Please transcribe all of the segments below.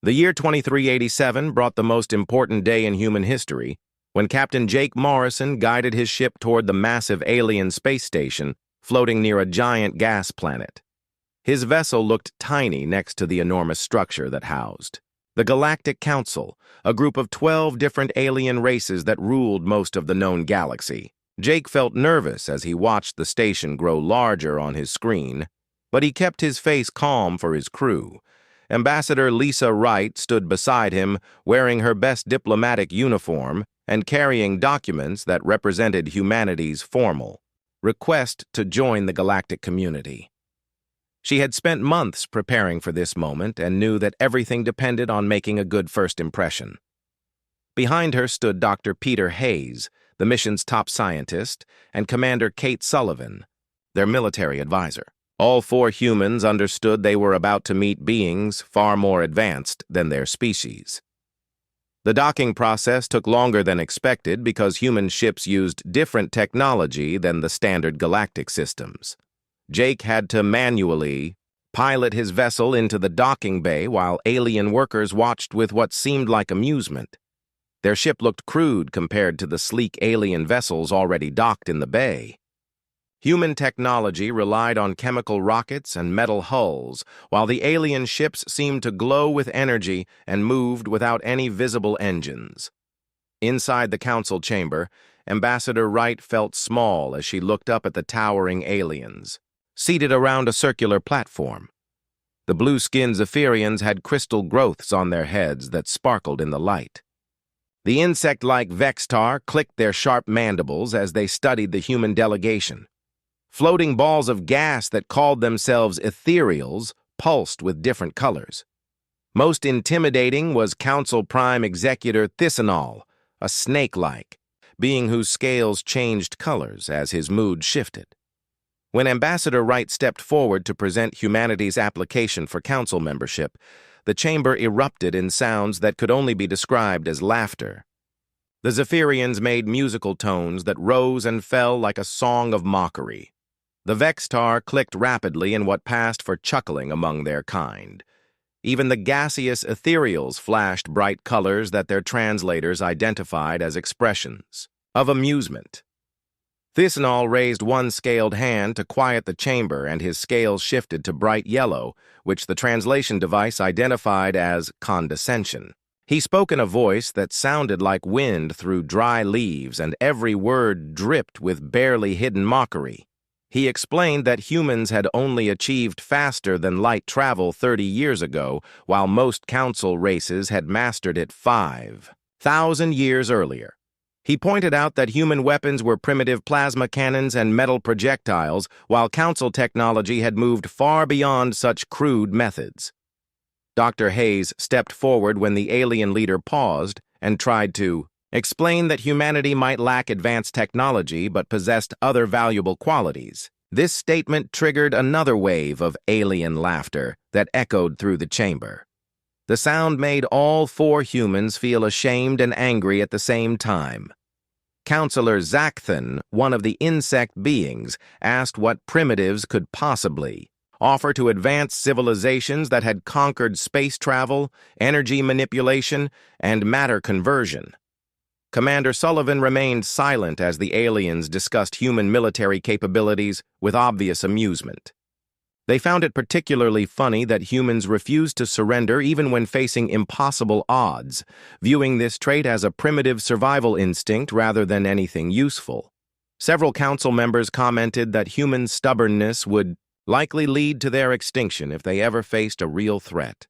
The year 2387 brought the most important day in human history when Captain Jake Morrison guided his ship toward the massive alien space station floating near a giant gas planet. His vessel looked tiny next to the enormous structure that housed the Galactic Council, a group of 12 different alien races that ruled most of the known galaxy. Jake felt nervous as he watched the station grow larger on his screen, but he kept his face calm for his crew. Ambassador Lisa Wright stood beside him, wearing her best diplomatic uniform and carrying documents that represented humanity's formal request to join the galactic community. She had spent months preparing for this moment and knew that everything depended on making a good first impression. Behind her stood Dr. Peter Hayes, the mission's top scientist, and Commander Kate Sullivan, their military advisor. All four humans understood they were about to meet beings far more advanced than their species. The docking process took longer than expected because human ships used different technology than the standard galactic systems. Jake had to manually pilot his vessel into the docking bay while alien workers watched with what seemed like amusement. Their ship looked crude compared to the sleek alien vessels already docked in the bay. Human technology relied on chemical rockets and metal hulls, while the alien ships seemed to glow with energy and moved without any visible engines. Inside the council chamber, Ambassador Wright felt small as she looked up at the towering aliens, seated around a circular platform. The blue-skinned Zephyrians had crystal growths on their heads that sparkled in the light. The insect-like Vextar clicked their sharp mandibles as they studied the human delegation. Floating balls of gas that called themselves ethereals pulsed with different colors. Most intimidating was Council Prime Executor Thisonol, a snake-like being whose scales changed colors as his mood shifted. When Ambassador Wright stepped forward to present humanity's application for council membership, the chamber erupted in sounds that could only be described as laughter. The Zephyrians made musical tones that rose and fell like a song of mockery. The Vextar clicked rapidly in what passed for chuckling among their kind. Even the gaseous ethereals flashed bright colors that their translators identified as expressions of amusement. Thisonol raised one scaled hand to quiet the chamber, and his scales shifted to bright yellow, which the translation device identified as condescension. He spoke in a voice that sounded like wind through dry leaves, and every word dripped with barely hidden mockery. He explained that humans had only achieved faster-than-light travel 30 years ago, while most council races had mastered it 5,000 years earlier. He pointed out that human weapons were primitive plasma cannons and metal projectiles, while council technology had moved far beyond such crude methods. Dr. Hayes stepped forward when the alien leader paused and tried to explain that humanity might lack advanced technology but possessed other valuable qualities. This statement triggered another wave of alien laughter that echoed through the chamber. The sound made all four humans feel ashamed and angry at the same time. Counselor Zakthan, one of the insect beings, asked what primitives could possibly offer to advanced civilizations that had conquered space travel, energy manipulation, and matter conversion. Commander Sullivan remained silent as the aliens discussed human military capabilities with obvious amusement. They found it particularly funny that humans refused to surrender even when facing impossible odds, viewing this trait as a primitive survival instinct rather than anything useful. Several council members commented that human stubbornness would likely lead to their extinction if they ever faced a real threat.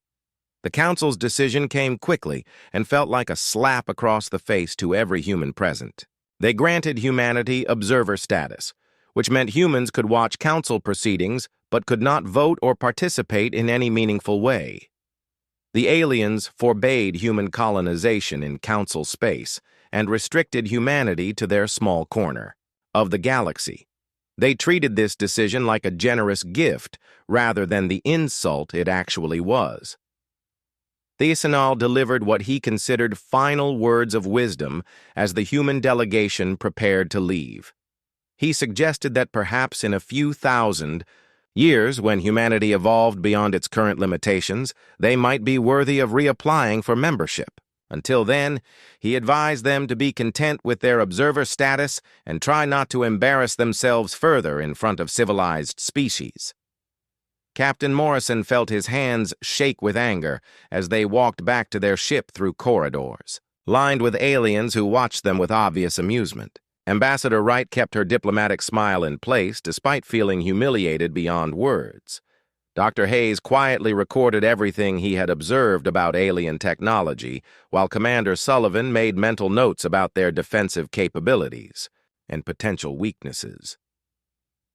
The council's decision came quickly and felt like a slap across the face to every human present. They granted humanity observer status, which meant humans could watch council proceedings but could not vote or participate in any meaningful way. The aliens forbade human colonization in council space and restricted humanity to their small corner of the galaxy. They treated this decision like a generous gift rather than the insult it actually was. Thesonol delivered what he considered final words of wisdom as the human delegation prepared to leave. He suggested that perhaps in a few thousand, Years when humanity evolved beyond its current limitations, they might be worthy of reapplying for membership. Until then, he advised them to be content with their observer status and try not to embarrass themselves further in front of civilized species. Captain Morrison felt his hands shake with anger as they walked back to their ship through corridors, lined with aliens who watched them with obvious amusement. Ambassador Wright kept her diplomatic smile in place despite feeling humiliated beyond words. Dr. Hayes quietly recorded everything he had observed about alien technology, while Commander Sullivan made mental notes about their defensive capabilities and potential weaknesses.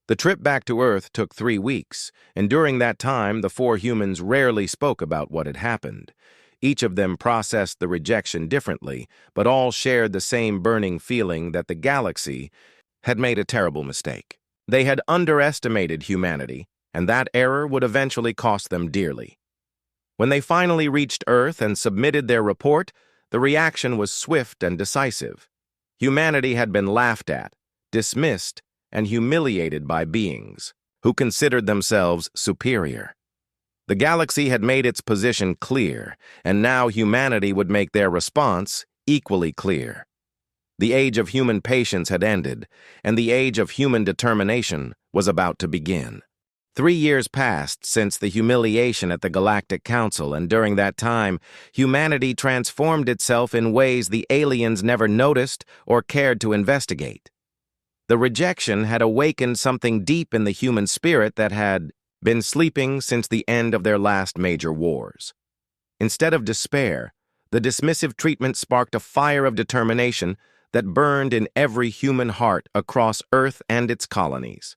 The trip back to Earth took 3 weeks, and during that time the 4 humans rarely spoke about what had happened. Each of them processed the rejection differently, but all shared the same burning feeling that the galaxy had made a terrible mistake. They had underestimated humanity, and that error would eventually cost them dearly. When they finally reached Earth and submitted their report, the reaction was swift and decisive. Humanity had been laughed at, dismissed, and humiliated by beings who considered themselves superior. The galaxy had made its position clear, and now humanity would make their response equally clear. The age of human patience had ended, and the age of human determination was about to begin. 3 years passed since the humiliation at the Galactic Council, and during that time, humanity transformed itself in ways the aliens never noticed or cared to investigate. The rejection had awakened something deep in the human spirit that had been sleeping since the end of their last major wars. Instead of despair, the dismissive treatment sparked a fire of determination that burned in every human heart across Earth and its colonies.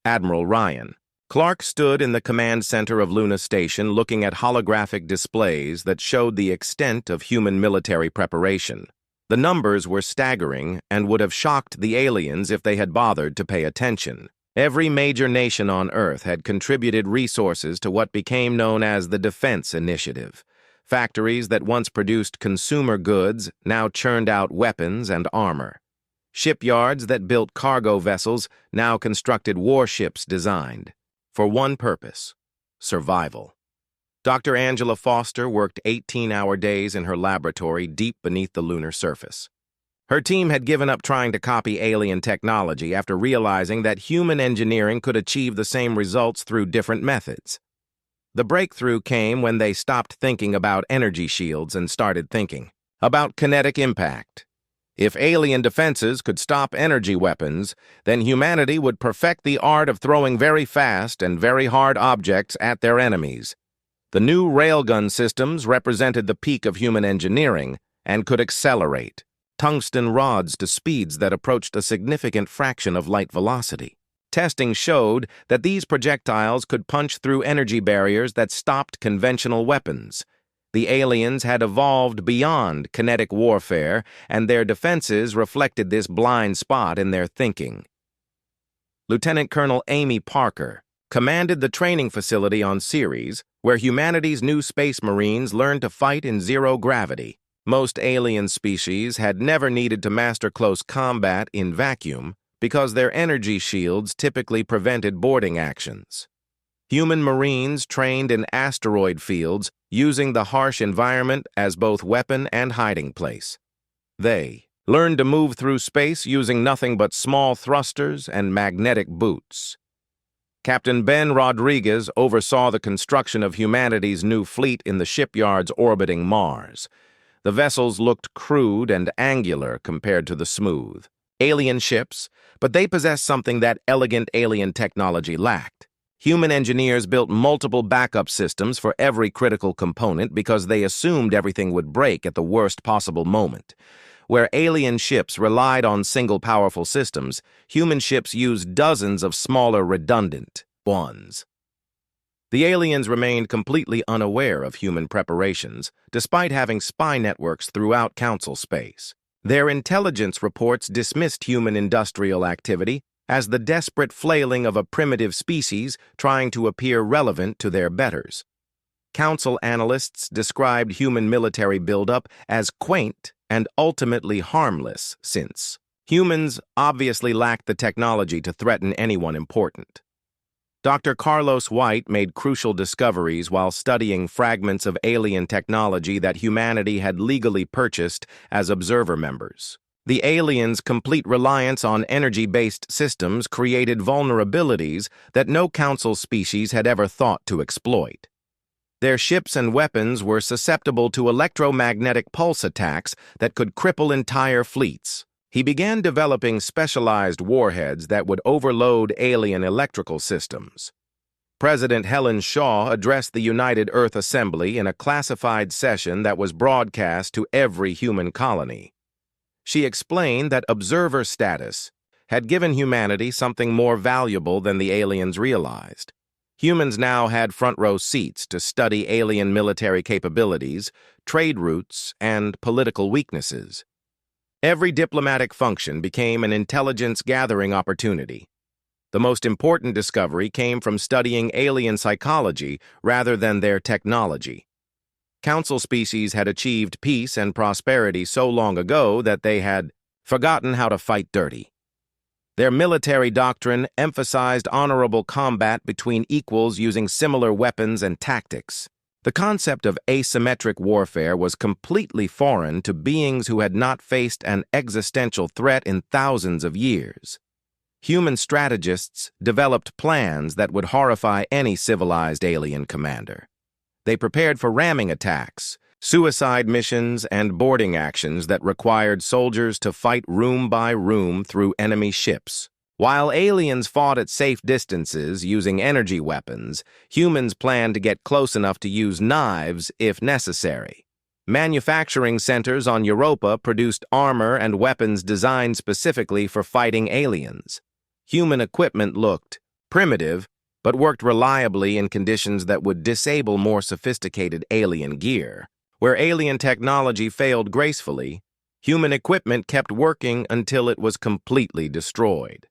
Admiral Ryan. Clark stood in the command center of Luna Station looking at holographic displays that showed the extent of human military preparation. The numbers were staggering and would have shocked the aliens if they had bothered to pay attention. Every major nation on Earth had contributed resources to what became known as the Defense Initiative. Factories that once produced consumer goods now churned out weapons and armor. Shipyards that built cargo vessels now constructed warships designed for one purpose: survival. Dr. Angela Foster worked 18-hour days in her laboratory deep beneath the lunar surface. Her team had given up trying to copy alien technology after realizing that human engineering could achieve the same results through different methods. The breakthrough came when they stopped thinking about energy shields and started thinking about kinetic impact. If alien defenses could stop energy weapons, then humanity would perfect the art of throwing very fast and very hard objects at their enemies. The new railgun systems represented the peak of human engineering and could accelerate tungsten rods to speeds that approached a significant fraction of light velocity. Testing showed that these projectiles could punch through energy barriers that stopped conventional weapons. The aliens had evolved beyond kinetic warfare, and their defenses reflected this blind spot in their thinking. Lieutenant Colonel Amy Parker commanded the training facility on Ceres, where humanity's new space marines learned to fight in zero gravity. Most alien species had never needed to master close combat in vacuum because their energy shields typically prevented boarding actions. Human marines trained in asteroid fields using the harsh environment as both weapon and hiding place. They learned to move through space using nothing but small thrusters and magnetic boots. Captain Ben Rodriguez oversaw the construction of humanity's new fleet in the shipyards orbiting Mars. The vessels looked crude and angular compared to the smooth alien ships, but they possessed something that elegant alien technology lacked. Human engineers built multiple backup systems for every critical component because they assumed everything would break at the worst possible moment. Where alien ships relied on single powerful systems, human ships used dozens of smaller redundant ones. The aliens remained completely unaware of human preparations, despite having spy networks throughout Council space. Their intelligence reports dismissed human industrial activity as the desperate flailing of a primitive species trying to appear relevant to their betters. Council analysts described human military buildup as quaint and ultimately harmless, since humans obviously lacked the technology to threaten anyone important. Dr. Carlos White made crucial discoveries while studying fragments of alien technology that humanity had legally purchased as observer members. The aliens' complete reliance on energy-based systems created vulnerabilities that no Council species had ever thought to exploit. Their ships and weapons were susceptible to electromagnetic pulse attacks that could cripple entire fleets. He began developing specialized warheads that would overload alien electrical systems. President Helen Shaw addressed the United Earth Assembly in a classified session that was broadcast to every human colony. She explained that observer status had given humanity something more valuable than the aliens realized. Humans now had front-row seats to study alien military capabilities, trade routes, and political weaknesses. Every diplomatic function became an intelligence-gathering opportunity. The most important discovery came from studying alien psychology rather than their technology. Council species had achieved peace and prosperity so long ago that they had forgotten how to fight dirty. Their military doctrine emphasized honorable combat between equals using similar weapons and tactics. The concept of asymmetric warfare was completely foreign to beings who had not faced an existential threat in thousands of years. Human strategists developed plans that would horrify any civilized alien commander. They prepared for ramming attacks, suicide missions, and boarding actions that required soldiers to fight room by room through enemy ships. While aliens fought at safe distances using energy weapons, humans planned to get close enough to use knives if necessary. Manufacturing centers on Europa produced armor and weapons designed specifically for fighting aliens. Human equipment looked primitive, but worked reliably in conditions that would disable more sophisticated alien gear. Where alien technology failed gracefully, human equipment kept working until it was completely destroyed.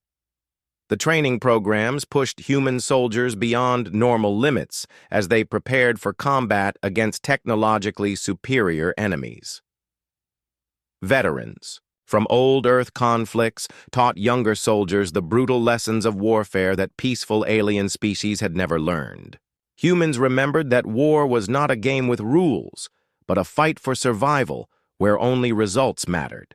The training programs pushed human soldiers beyond normal limits as they prepared for combat against technologically superior enemies. Veterans from old Earth conflicts taught younger soldiers the brutal lessons of warfare that peaceful alien species had never learned. Humans remembered that war was not a game with rules, but a fight for survival where only results mattered.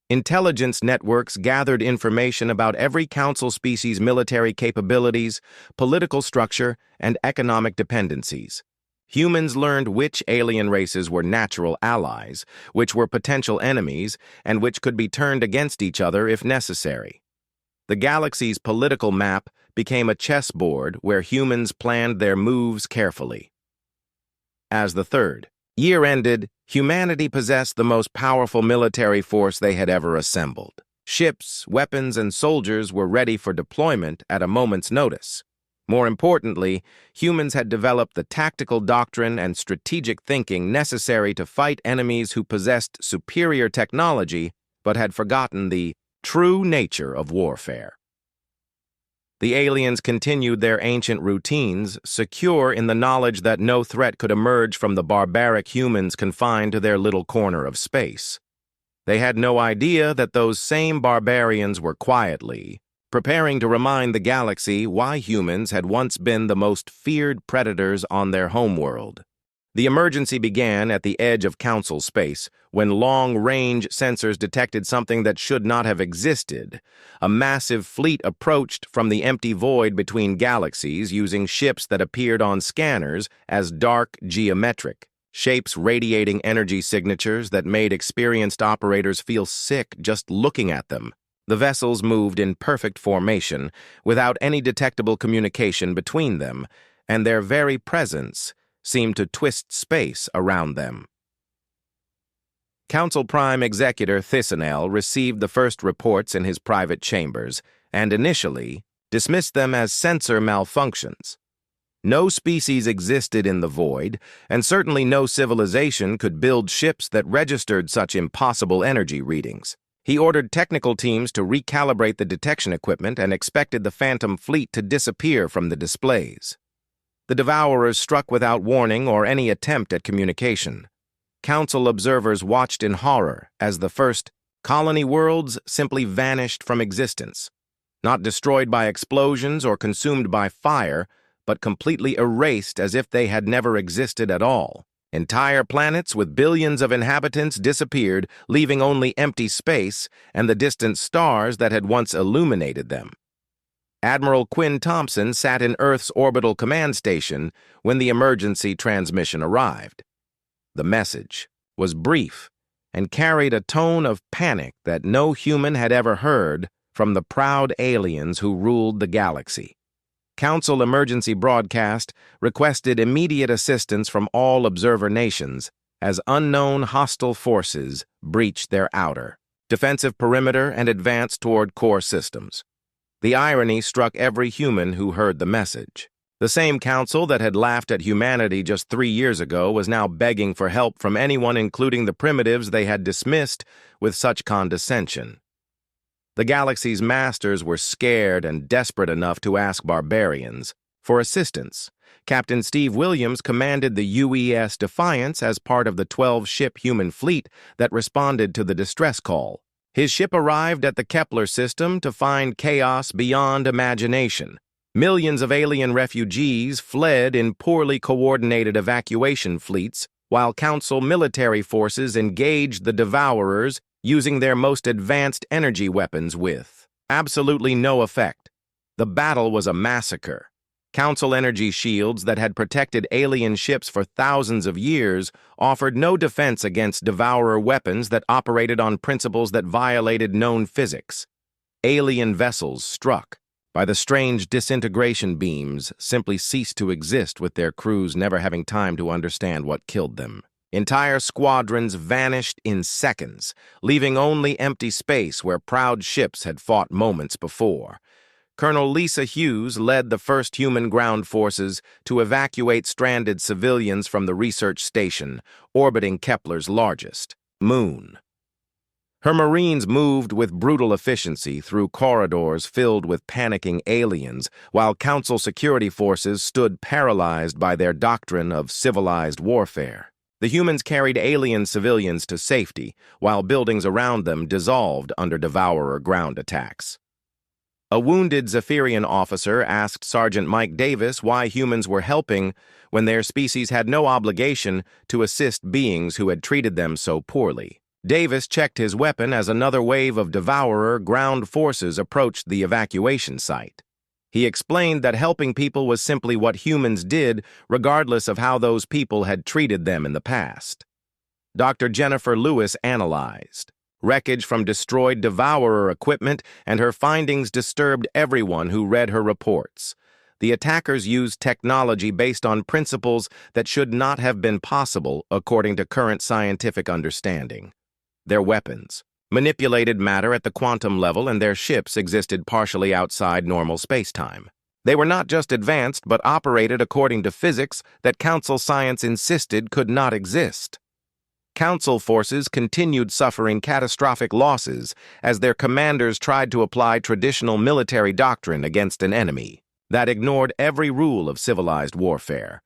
Intelligence networks gathered information about every Council species' military capabilities, political structure, and economic dependencies. Humans learned which alien races were natural allies, which were potential enemies, and which could be turned against each other if necessary. The galaxy's political map became a chessboard where humans planned their moves carefully. As the third year ended, humanity possessed the most powerful military force they had ever assembled. Ships, weapons, and soldiers were ready for deployment at a moment's notice. More importantly, humans had developed the tactical doctrine and strategic thinking necessary to fight enemies who possessed superior technology but had forgotten the true nature of warfare. The aliens continued their ancient routines, secure in the knowledge that no threat could emerge from the barbaric humans confined to their little corner of space. They had no idea that those same barbarians were quietly preparing to remind the galaxy why humans had once been the most feared predators on their homeworld. The emergency began at the edge of Council space, when long-range sensors detected something that should not have existed. A massive fleet approached from the empty void between galaxies using ships that appeared on scanners as dark geometric, shapes radiating energy signatures that made experienced operators feel sick just looking at them. The vessels moved in perfect formation, without any detectable communication between them, and their very presence seemed to twist space around them. Council Prime Executor Thissanel received the first reports in his private chambers, and initially dismissed them as sensor malfunctions. No species existed in the void, and certainly no civilization could build ships that registered such impossible energy readings. He ordered technical teams to recalibrate the detection equipment and expected the Phantom Fleet to disappear from the displays. The Devourers struck without warning or any attempt at communication. Council observers watched in horror as the first colony worlds simply vanished from existence. not destroyed by explosions or consumed by fire, but completely erased as if they had never existed at all. Entire planets with billions of inhabitants disappeared, leaving only empty space and the distant stars that had once illuminated them. Admiral Quinn Thompson sat in Earth's orbital command station when the emergency transmission arrived. The message was brief and carried a tone of panic that no human had ever heard from the proud aliens who ruled the galaxy. Council emergency broadcast requested immediate assistance from all observer nations as unknown hostile forces breached their outer defensive perimeter and advanced toward core systems. The irony struck every human who heard the message. The same council that had laughed at humanity just 3 years ago was now begging for help from anyone, including the primitives they had dismissed with such condescension. The galaxy's masters were scared and desperate enough to ask barbarians for assistance. Captain Steve Williams commanded the UES Defiance as part of the 12-ship human fleet that responded to the distress call. His ship arrived at the Kepler system to find chaos beyond imagination. Millions of alien refugees fled in poorly coordinated evacuation fleets, while Council military forces engaged the Devourers using their most advanced energy weapons with absolutely no effect. The battle was a massacre. Council energy shields that had protected alien ships for thousands of years offered no defense against Devourer weapons that operated on principles that violated known physics. Alien vessels struck by the strange disintegration beams simply ceased to exist, with their crews never having time to understand what killed them. Entire squadrons vanished in seconds, leaving only empty space where proud ships had fought moments before. Colonel Lisa Hughes led the first human ground forces to evacuate stranded civilians from the research station, orbiting Kepler's largest moon. Her Marines moved with brutal efficiency through corridors filled with panicking aliens, while Council security forces stood paralyzed by their doctrine of civilized warfare. The humans carried alien civilians to safety, while buildings around them dissolved under Devourer ground attacks. A wounded Zephyrian officer asked Sergeant Mike Davis why humans were helping when their species had no obligation to assist beings who had treated them so poorly. Davis checked his weapon as another wave of Devourer ground forces approached the evacuation site. He explained that helping people was simply what humans did, regardless of how those people had treated them in the past. Dr. Jennifer Lewis analyzed wreckage from destroyed Devourer equipment, and her findings disturbed everyone who read her reports. The attackers used technology based on principles that should not have been possible according to current scientific understanding. Their weapons manipulated matter at the quantum level, and their ships existed partially outside normal spacetime. They were not just advanced, but operated according to physics that Council science insisted could not exist. Council forces continued suffering catastrophic losses as their commanders tried to apply traditional military doctrine against an enemy that ignored every rule of civilized warfare.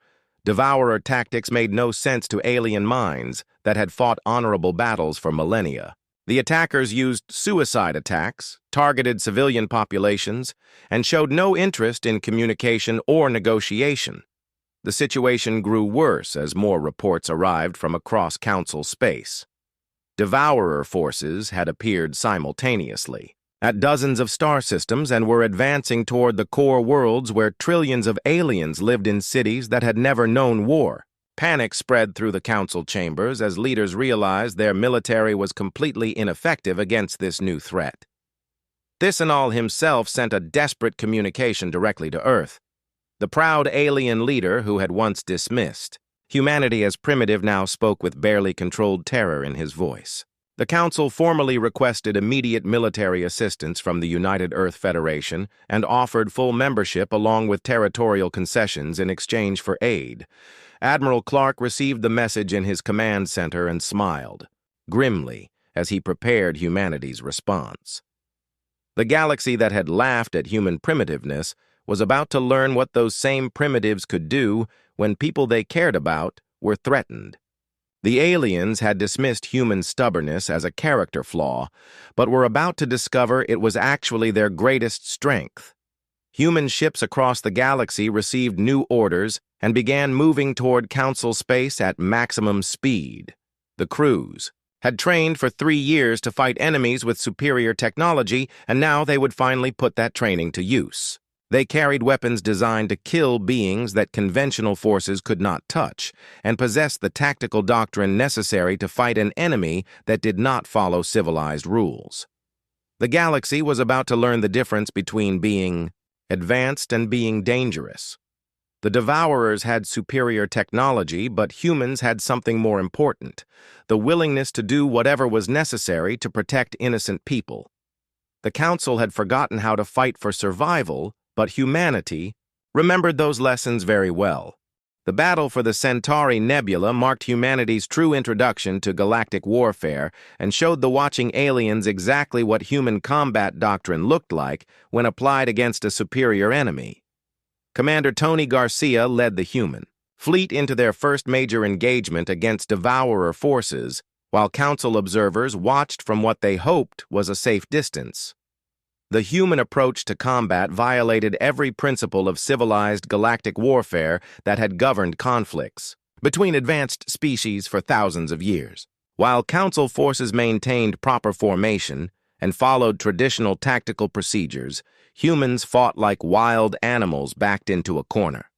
Devourer tactics made no sense to alien minds that had fought honorable battles for millennia. The attackers used suicide attacks, targeted civilian populations, and showed no interest in communication or negotiation. The situation grew worse as more reports arrived from across Council space. Devourer forces had appeared simultaneously at dozens of star systems and were advancing toward the core worlds where trillions of aliens lived in cities that had never known war. Panic spread through the Council chambers as leaders realized their military was completely ineffective against this new threat. Thissanal himself sent a desperate communication directly to Earth. The proud alien leader who had once dismissed humanity as primitive now spoke with barely controlled terror in his voice. The Council formally requested immediate military assistance from the United Earth Federation and offered full membership along with territorial concessions in exchange for aid. Admiral Clark received the message in his command center and smiled grimly as he prepared humanity's response. The galaxy that had laughed at human primitiveness was about to learn what those same primitives could do when people they cared about were threatened. The aliens had dismissed human stubbornness as a character flaw, but were about to discover it was actually their greatest strength. Human ships across the galaxy received new orders and began moving toward Council space at maximum speed. The crews had trained for 3 years to fight enemies with superior technology, and now they would finally put that training to use. They carried weapons designed to kill beings that conventional forces could not touch, and possessed the tactical doctrine necessary to fight an enemy that did not follow civilized rules. The galaxy was about to learn the difference between being advanced and being dangerous. The Devourers had superior technology, but humans had something more important: the willingness to do whatever was necessary to protect innocent people. The Council had forgotten how to fight for survival, but humanity remembered those lessons very well. The battle for the Centauri Nebula marked humanity's true introduction to galactic warfare and showed the watching aliens exactly what human combat doctrine looked like when applied against a superior enemy. Commander Tony Garcia led the human fleet into their first major engagement against Devourer forces, while Council observers watched from what they hoped was a safe distance. The human approach to combat violated every principle of civilized galactic warfare that had governed conflicts between advanced species for thousands of years. While Council forces maintained proper formation and followed traditional tactical procedures, humans fought like wild animals backed into a corner.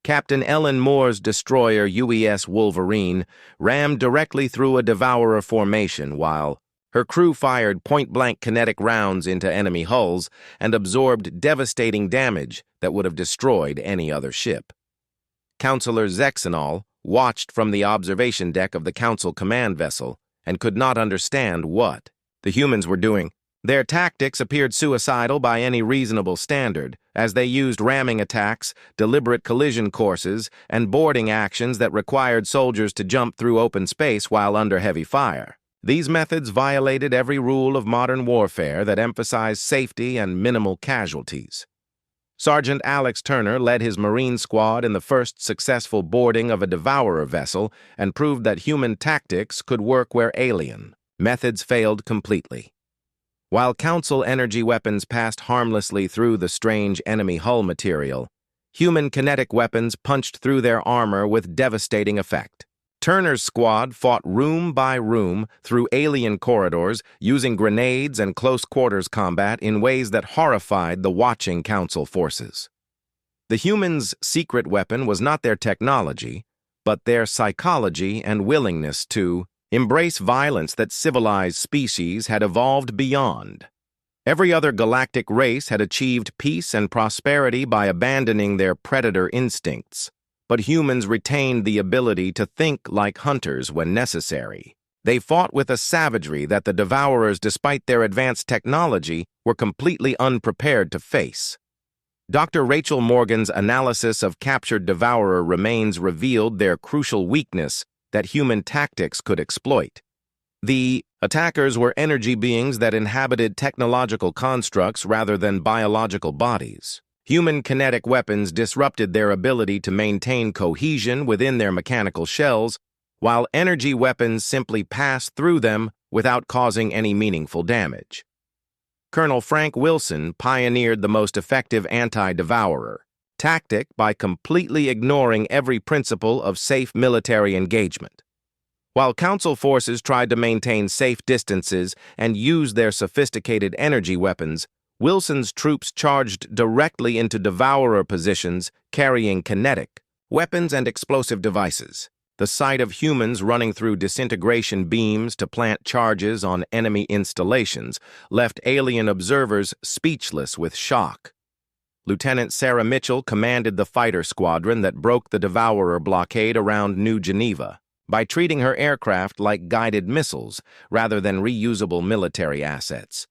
Captain Ellen Moore's destroyer UES Wolverine rammed directly through a Devourer formation, while her crew fired point-blank kinetic rounds into enemy hulls and absorbed devastating damage that would have destroyed any other ship. Counselor Zexanol watched from the observation deck of the Council command vessel and could not understand what the humans were doing. Their tactics appeared suicidal by any reasonable standard, as they used ramming attacks, deliberate collision courses, and boarding actions that required soldiers to jump through open space while under heavy fire. These methods violated every rule of modern warfare that emphasized safety and minimal casualties. Sergeant Alex Turner led his Marine squad in the first successful boarding of a Devourer vessel and proved that human tactics could work where alien methods failed completely. While Council energy weapons passed harmlessly through the strange enemy hull material, human kinetic weapons punched through their armor with devastating effect. Turner's squad fought room by room through alien corridors, using grenades and close-quarters combat in ways that horrified the watching Council forces. The humans' secret weapon was not their technology, but their psychology and willingness to embrace violence that civilized species had evolved beyond. Every other galactic race had achieved peace and prosperity by abandoning their predator instincts, but humans retained the ability to think like hunters when necessary. They fought with a savagery that the Devourers, despite their advanced technology, were completely unprepared to face. Dr. Rachel Morgan's analysis of captured Devourer remains revealed their crucial weakness that human tactics could exploit. The attackers were energy beings that inhabited technological constructs rather than biological bodies. Human kinetic weapons disrupted their ability to maintain cohesion within their mechanical shells, while energy weapons simply passed through them without causing any meaningful damage. Colonel Frank Wilson pioneered the most effective anti-Devourer tactic by completely ignoring every principle of safe military engagement. While Council forces tried to maintain safe distances and use their sophisticated energy weapons, Wilson's troops charged directly into Devourer positions carrying kinetic weapons and explosive devices. The sight of humans running through disintegration beams to plant charges on enemy installations left alien observers speechless with shock. Lieutenant Sarah Mitchell commanded the fighter squadron that broke the Devourer blockade around New Geneva by treating her aircraft like guided missiles rather than reusable military assets.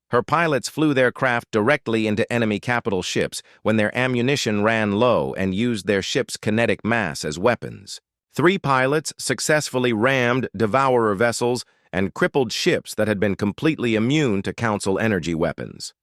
Her pilots flew their craft directly into enemy capital ships when their ammunition ran low and used their ship's kinetic mass as weapons. 3 pilots successfully rammed Devourer vessels and crippled ships that had been completely immune to Council energy weapons.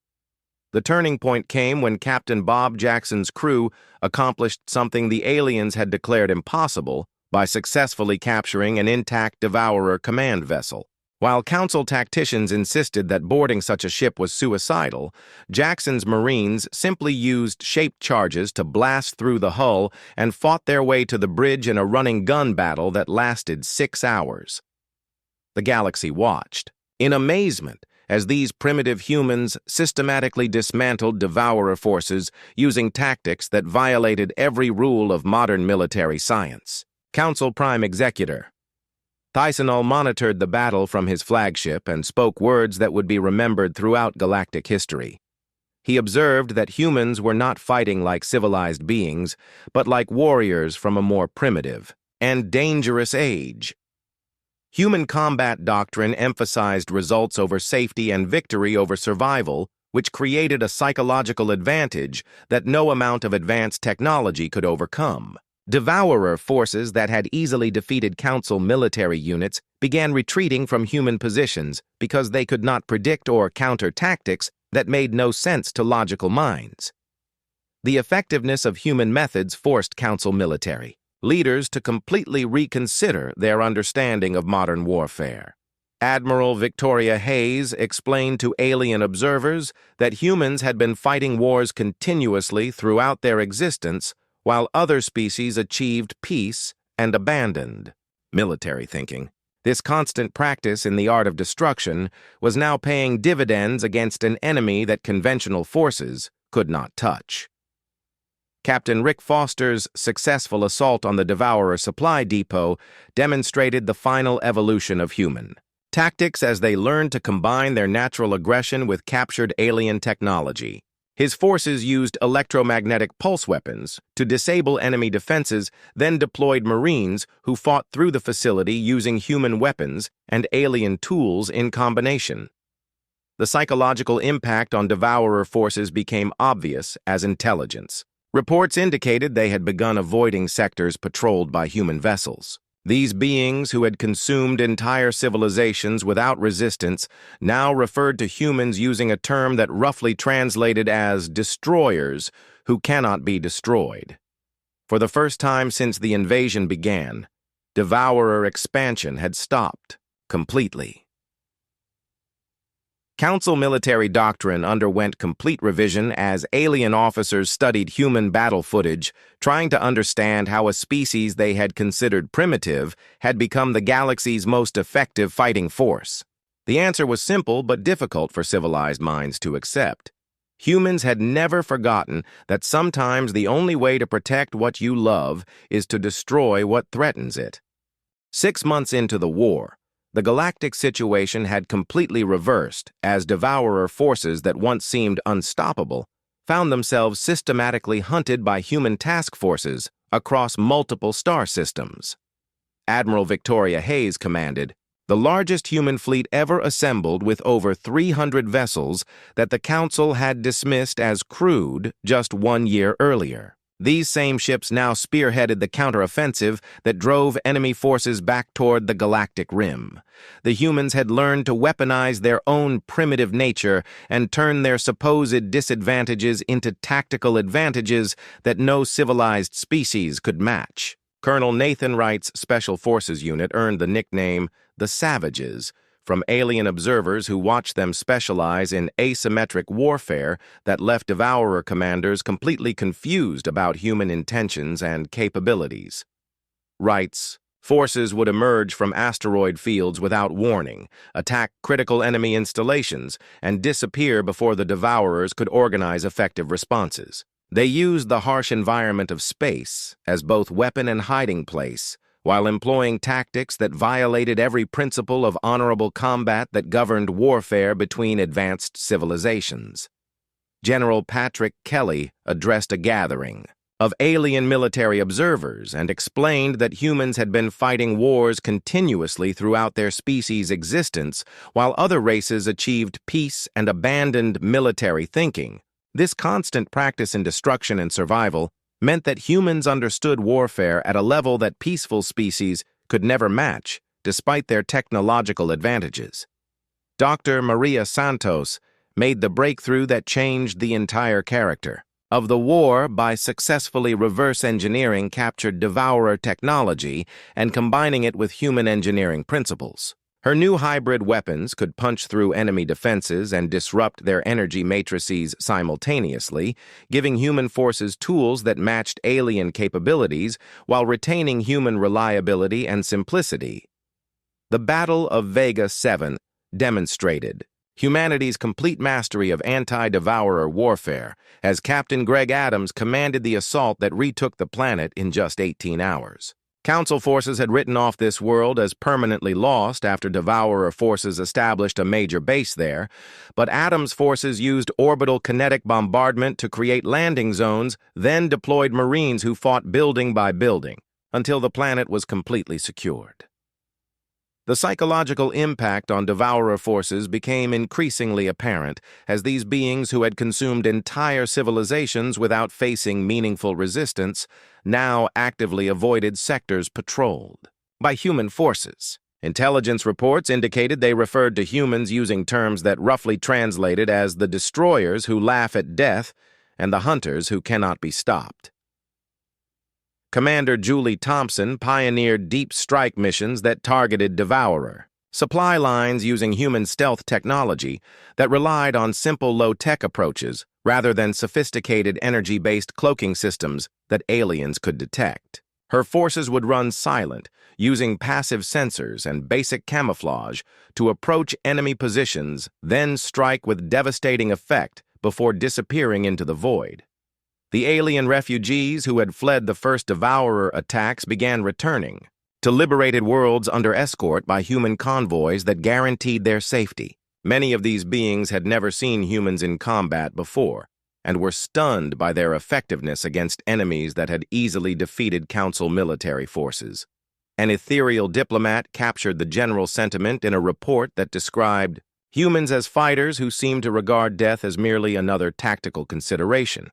The turning point came when Captain Bob Jackson's crew accomplished something the aliens had declared impossible, by successfully capturing an intact Devourer command vessel. While Council tacticians insisted that boarding such a ship was suicidal, Jackson's Marines simply used shaped charges to blast through the hull and fought their way to the bridge in a running gun battle that lasted 6 hours. The galaxy watched, in amazement, as these primitive humans systematically dismantled Devourer forces using tactics that violated every rule of modern military science. Council Prime Executor Thyssenol monitored the battle from his flagship and spoke words that would be remembered throughout galactic history. He observed that humans were not fighting like civilized beings, but like warriors from a more primitive and dangerous age. Human combat doctrine emphasized results over safety and victory over survival, which created a psychological advantage that no amount of advanced technology could overcome. Devourer forces that had easily defeated Council military units began retreating from human positions because they could not predict or counter tactics that made no sense to logical minds. The effectiveness of human methods forced Council military leaders to completely reconsider their understanding of modern warfare. Admiral Victoria Hayes explained to alien observers that humans had been fighting wars continuously throughout their existence, while other species achieved peace and abandoned military thinking. This constant practice in the art of destruction was now paying dividends against an enemy that conventional forces could not touch. Captain Rick Foster's successful assault on the Devourer supply depot demonstrated the final evolution of human tactics as they learned to combine their natural aggression with captured alien technology. His forces used electromagnetic pulse weapons to disable enemy defenses, then deployed Marines who fought through the facility using human weapons and alien tools in combination. The psychological impact on Devourer forces became obvious as intelligence. Reports indicated they had begun avoiding sectors patrolled by human vessels. These beings, who had consumed entire civilizations without resistance, now referred to humans using a term that roughly translated as destroyers who cannot be destroyed. For the first time since the invasion began, Devourer expansion had stopped completely. Council military doctrine underwent complete revision as alien officers studied human battle footage, trying to understand how a species they had considered primitive had become the galaxy's most effective fighting force. The answer was simple but difficult for civilized minds to accept. Humans had never forgotten that sometimes the only way to protect what you love is to destroy what threatens it. 6 months into the war, the galactic situation had completely reversed as Devourer forces that once seemed unstoppable found themselves systematically hunted by human task forces across multiple star systems. Admiral Victoria Hayes commanded the largest human fleet ever assembled with over 300 vessels that the Council had dismissed as crude just 1 year earlier. These same ships now spearheaded the counteroffensive that drove enemy forces back toward the galactic rim. The humans had learned to weaponize their own primitive nature and turn their supposed disadvantages into tactical advantages that no civilized species could match. Colonel Nathan Wright's Special Forces unit earned the nickname the Savages from alien observers who watched them specialize in asymmetric warfare that left Devourer commanders completely confused about human intentions and capabilities. Wright's forces would emerge from asteroid fields without warning, attack critical enemy installations, and disappear before the Devourers could organize effective responses. They used the harsh environment of space as both weapon and hiding place, while employing tactics that violated every principle of honorable combat that governed warfare between advanced civilizations. General Patrick Kelly addressed a gathering of alien military observers and explained that humans had been fighting wars continuously throughout their species' existence, while other races achieved peace and abandoned military thinking. This constant practice in destruction and survival meant that humans understood warfare at a level that peaceful species could never match, despite their technological advantages. Dr. Maria Santos made the breakthrough that changed the entire character. of the war by successfully reverse engineering captured Devourer technology and combining it with human engineering principles. Her new hybrid weapons could punch through enemy defenses and disrupt their energy matrices simultaneously, giving human forces tools that matched alien capabilities while retaining human reliability and simplicity. The Battle of Vega 7 demonstrated humanity's complete mastery of anti-Devourer warfare, as Captain Greg Adams commanded the assault that retook the planet in just 18 hours. Council forces had written off this world as permanently lost after Devourer forces established a major base there, but Adams' forces used orbital kinetic bombardment to create landing zones, then deployed Marines who fought building by building, until the planet was completely secured. The psychological impact on Devourer forces became increasingly apparent as these beings who had consumed entire civilizations without facing meaningful resistance now actively avoided sectors patrolled by human forces. Intelligence reports indicated they referred to humans using terms that roughly translated as the destroyers who laugh at death and the hunters who cannot be stopped. Commander Julie Thompson pioneered deep strike missions that targeted Devourer, supply lines using human stealth technology that relied on simple low-tech approaches rather than sophisticated energy-based cloaking systems that aliens could detect. Her forces would run silent, using passive sensors and basic camouflage to approach enemy positions, then strike with devastating effect before disappearing into the void. The alien refugees who had fled the first Devourer attacks began returning to liberated worlds under escort by human convoys that guaranteed their safety. Many of these beings had never seen humans in combat before and were stunned by their effectiveness against enemies that had easily defeated Council military forces. An ethereal diplomat captured the general sentiment in a report that described humans as fighters who seemed to regard death as merely another tactical consideration.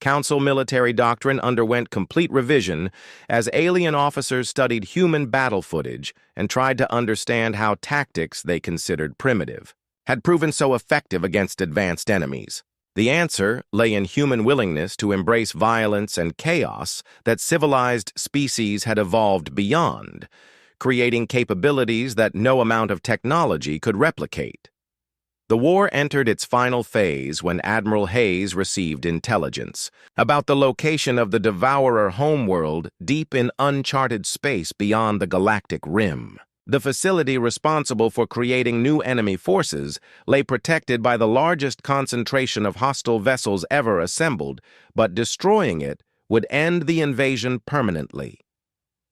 Council military doctrine underwent complete revision as alien officers studied human battle footage and tried to understand how tactics they considered primitive had proven so effective against advanced enemies. The answer lay in human willingness to embrace violence and chaos that civilized species had evolved beyond, creating capabilities that no amount of technology could replicate. The war entered its final phase when Admiral Hayes received intelligence about the location of the Devourer homeworld deep in uncharted space beyond the galactic rim. The facility responsible for creating new enemy forces lay protected by the largest concentration of hostile vessels ever assembled, but destroying it would end the invasion permanently.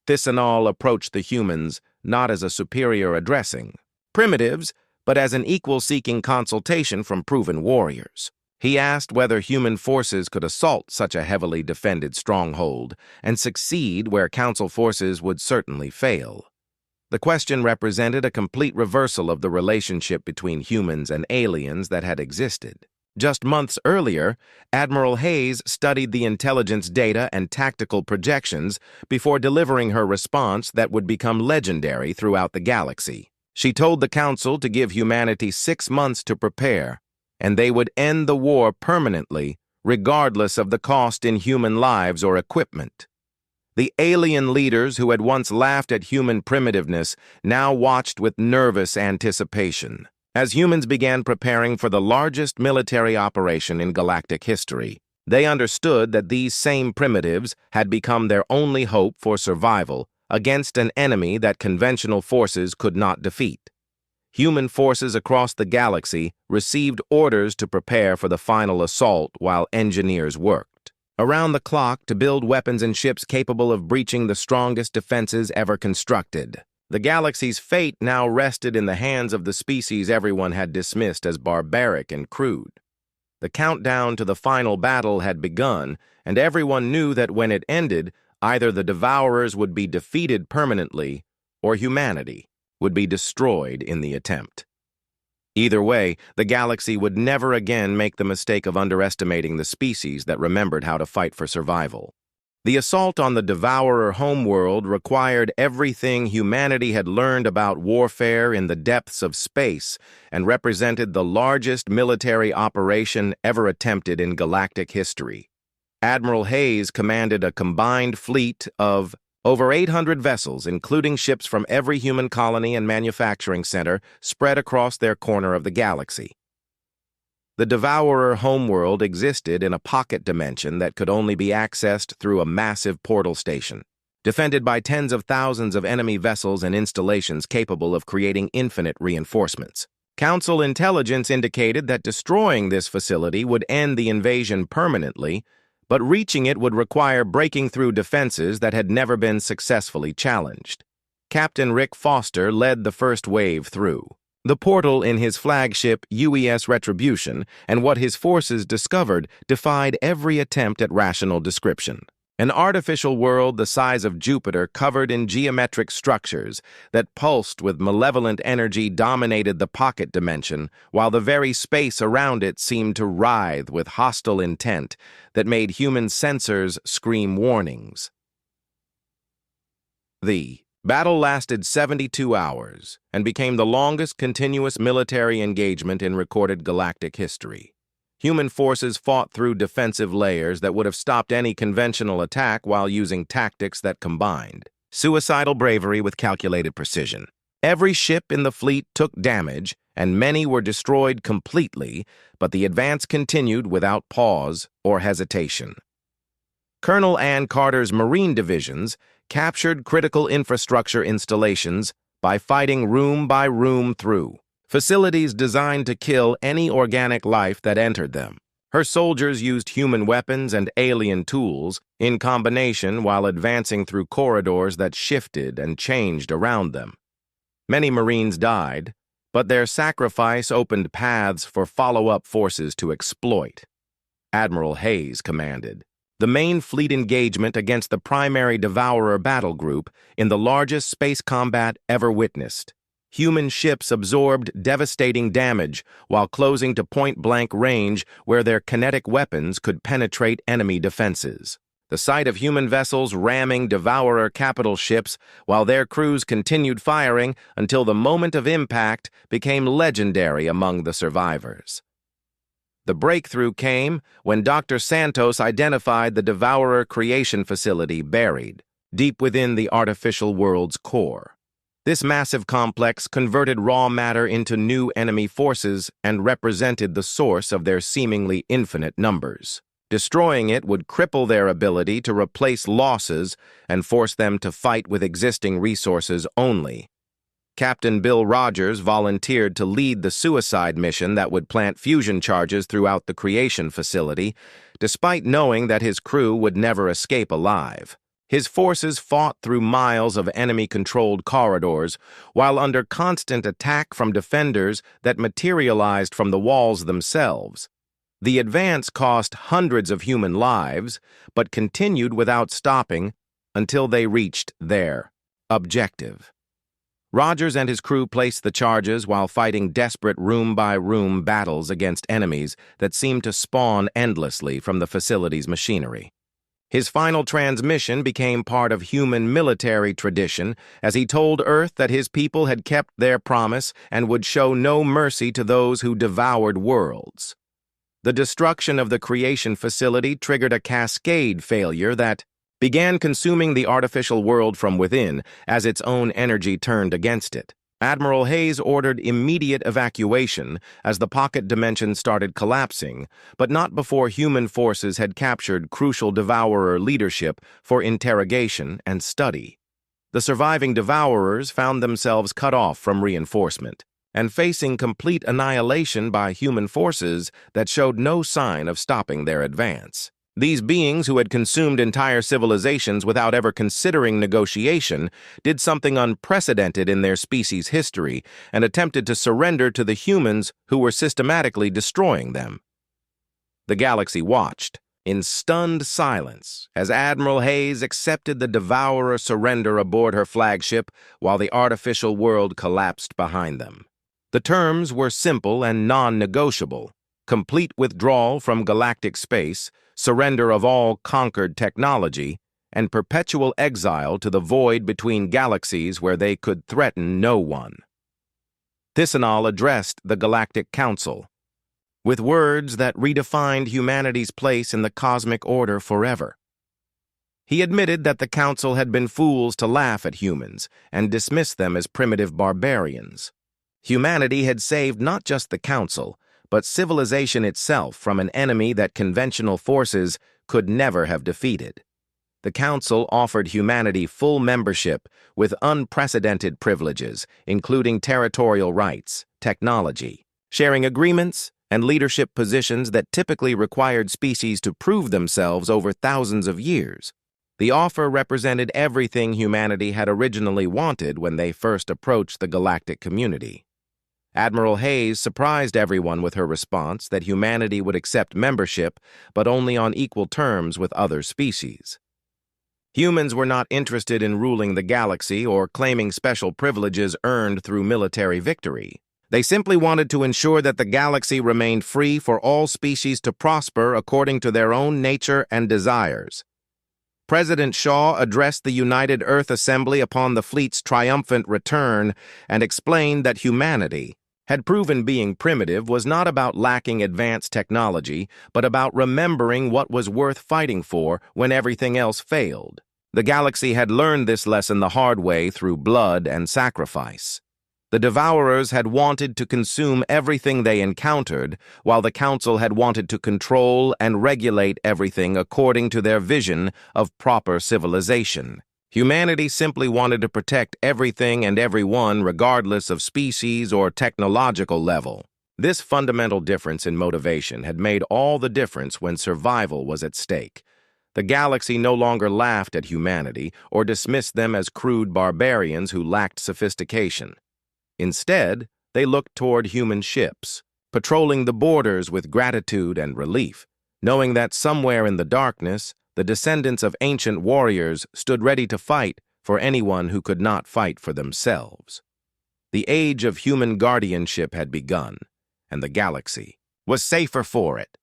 Thissanal approached the humans not as a superior addressing primitives, but as an equal-seeking consultation from proven warriors. He asked whether human forces could assault such a heavily defended stronghold and succeed where Council forces would certainly fail. The question represented a complete reversal of the relationship between humans and aliens that had existed. Just months earlier, Admiral Hayes studied the intelligence data and tactical projections before delivering her response that would become legendary throughout the galaxy. She told the Council to give humanity 6 months to prepare, and they would end the war permanently, regardless of the cost in human lives or equipment. The alien leaders who had once laughed at human primitiveness now watched with nervous anticipation as humans began preparing for the largest military operation in galactic history. They understood that these same primitives had become their only hope for survival against an enemy that conventional forces could not defeat. Human forces across the galaxy received orders to prepare for the final assault while engineers worked around the clock to build weapons and ships capable of breaching the strongest defenses ever constructed. The galaxy's fate now rested in the hands of the species everyone had dismissed as barbaric and crude. The countdown to the final battle had begun, and everyone knew that when it ended, either the Devourers would be defeated permanently, or humanity would be destroyed in the attempt. Either way, the galaxy would never again make the mistake of underestimating the species that remembered how to fight for survival. The assault on the Devourer homeworld required everything humanity had learned about warfare in the depths of space and represented the largest military operation ever attempted in galactic history. Admiral Hayes commanded a combined fleet of over 800 vessels, including ships from every human colony and manufacturing center spread across their corner of the galaxy. The Devourer homeworld existed in a pocket dimension that could only be accessed through a massive portal station, defended by tens of thousands of enemy vessels and installations capable of creating infinite reinforcements. Council intelligence indicated that destroying this facility would end the invasion permanently, but reaching it would require breaking through defenses that had never been successfully challenged. Captain Rick Foster led the first wave through. The portal in his flagship UES Retribution and what his forces discovered defied every attempt at rational description. An artificial world the size of Jupiter covered in geometric structures that pulsed with malevolent energy dominated the pocket dimension, while the very space around it seemed to writhe with hostile intent that made human sensors scream warnings. The battle lasted 72 hours and became the longest continuous military engagement in recorded galactic history. Human forces fought through defensive layers that would have stopped any conventional attack while using tactics that combined suicidal bravery with calculated precision. Every ship in the fleet took damage, and many were destroyed completely, but the advance continued without pause or hesitation. Colonel Ann Carter's Marine divisions captured critical infrastructure installations by fighting room by room through facilities designed to kill any organic life that entered them. Her soldiers used human weapons and alien tools in combination while advancing through corridors that shifted and changed around them. Many Marines died, but their sacrifice opened paths for follow-up forces to exploit. Admiral Hayes commanded the main fleet engagement against the primary Devourer battle group in the largest space combat ever witnessed. Human ships absorbed devastating damage while closing to point-blank range where their kinetic weapons could penetrate enemy defenses. The sight of human vessels ramming Devourer capital ships while their crews continued firing until the moment of impact became legendary among the survivors. The breakthrough came when Dr. Santos identified the Devourer creation facility buried deep within the artificial world's core. This massive complex converted raw matter into new enemy forces and represented the source of their seemingly infinite numbers. Destroying it would cripple their ability to replace losses and force them to fight with existing resources only. Captain Bill Rogers volunteered to lead the suicide mission that would plant fusion charges throughout the creation facility, despite knowing that his crew would never escape alive. His forces fought through miles of enemy-controlled corridors, while under constant attack from defenders that materialized from the walls themselves. The advance cost hundreds of human lives, but continued without stopping until they reached their objective. Rogers and his crew placed the charges while fighting desperate room-by-room battles against enemies that seemed to spawn endlessly from the facility's machinery. His final transmission became part of human military tradition as he told Earth that his people had kept their promise and would show no mercy to those who devoured worlds. The destruction of the creation facility triggered a cascade failure that began consuming the artificial world from within as its own energy turned against it. Admiral Hayes ordered immediate evacuation as the pocket dimension started collapsing, but not before human forces had captured crucial Devourer leadership for interrogation and study. The surviving Devourers found themselves cut off from reinforcement and facing complete annihilation by human forces that showed no sign of stopping their advance. These beings, who had consumed entire civilizations without ever considering negotiation, did something unprecedented in their species' history and attempted to surrender to the humans who were systematically destroying them. The galaxy watched in stunned silence as Admiral Hayes accepted the Devourer surrender aboard her flagship while the artificial world collapsed behind them. The terms were simple and non-negotiable: complete withdrawal from galactic space, surrender of all conquered technology, and perpetual exile to the void between galaxies where they could threaten no one. Thisonol addressed the Galactic Council. with words that redefined humanity's place in the cosmic order forever. He admitted that the Council had been fools to laugh at humans and dismiss them as primitive barbarians. Humanity had saved not just the Council, but civilization itself from an enemy that conventional forces could never have defeated. The Council offered humanity full membership with unprecedented privileges, including territorial rights, technology, sharing agreements, and leadership positions that typically required species to prove themselves over thousands of years. The offer represented everything humanity had originally wanted when they first approached the galactic community. Admiral Hayes surprised everyone with her response that humanity would accept membership, but only on equal terms with other species. Humans were not interested in ruling the galaxy or claiming special privileges earned through military victory. They simply wanted to ensure that the galaxy remained free for all species to prosper according to their own nature and desires. President Shaw addressed the United Earth Assembly upon the fleet's triumphant return and explained that humanity had proven being primitive was not about lacking advanced technology, but about remembering what was worth fighting for when everything else failed. The galaxy had learned this lesson the hard way through blood and sacrifice. The Devourers had wanted to consume everything they encountered, while the Council had wanted to control and regulate everything according to their vision of proper civilization. Humanity simply wanted to protect everything and everyone regardless of species or technological level. This fundamental difference in motivation had made all the difference when survival was at stake. The galaxy no longer laughed at humanity or dismissed them as crude barbarians who lacked sophistication. Instead, they looked toward human ships, patrolling the borders with gratitude and relief, knowing that somewhere in the darkness, the descendants of ancient warriors stood ready to fight for anyone who could not fight for themselves. The age of human guardianship had begun, and the galaxy was safer for it.